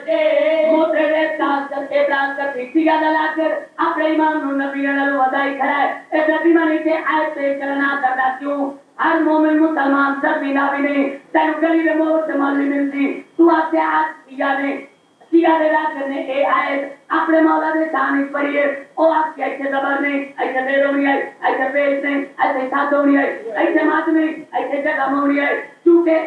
मोटे ताकत ताकत इतिया दलाकर अपने इमाम नबी ने वदाई कराए ए नबी माने के आयत पे चलना करता क्यों हर मोमिन मुसलमान सब बिना भी नहीं तेन गली में मोहब्बत मालूम मिलती तू आते आज किया दे करने ए आयत अपने मौला ने शान इस पढ़िए ओ आपके ऐसे जबर नहीं ऐसे देरो नहीं है ऐसे पेश नहीं ऐसे साधो नहीं है ऐसे मात नहीं ऐसे जगह नहीं है क्योंकि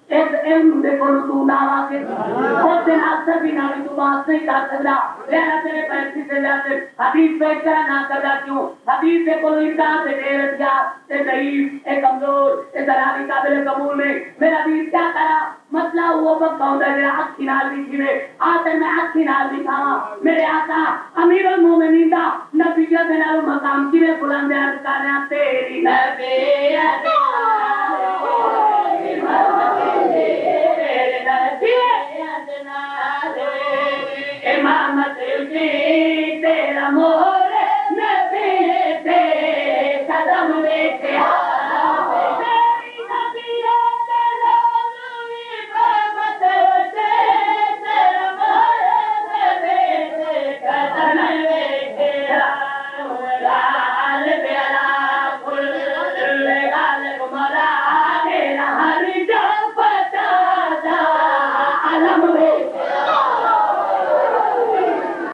देखो तू नावा के बहुत दिन अक्सर भी ना तू बात नहीं कर सकता लेना तेरे पैसे से जाते हदीस पेश करा ना करता क्यों हदीस से कोई इंसान से बेरतिया से दईफ ए कमजोर ए दरावी काबिल कबूल नहीं मेरा दीन क्या करा मसला वो वक्त होता है अखी नाल लिखी ने आते मैं अखी नाल लिखावा मेरे आका अमीरुल मोमिनीन दा नबीया दे नाल मकाम की में बुलंद अर्ज करना तेरी नबीयत इमामत तेरा मोर नबी ते कदम लेके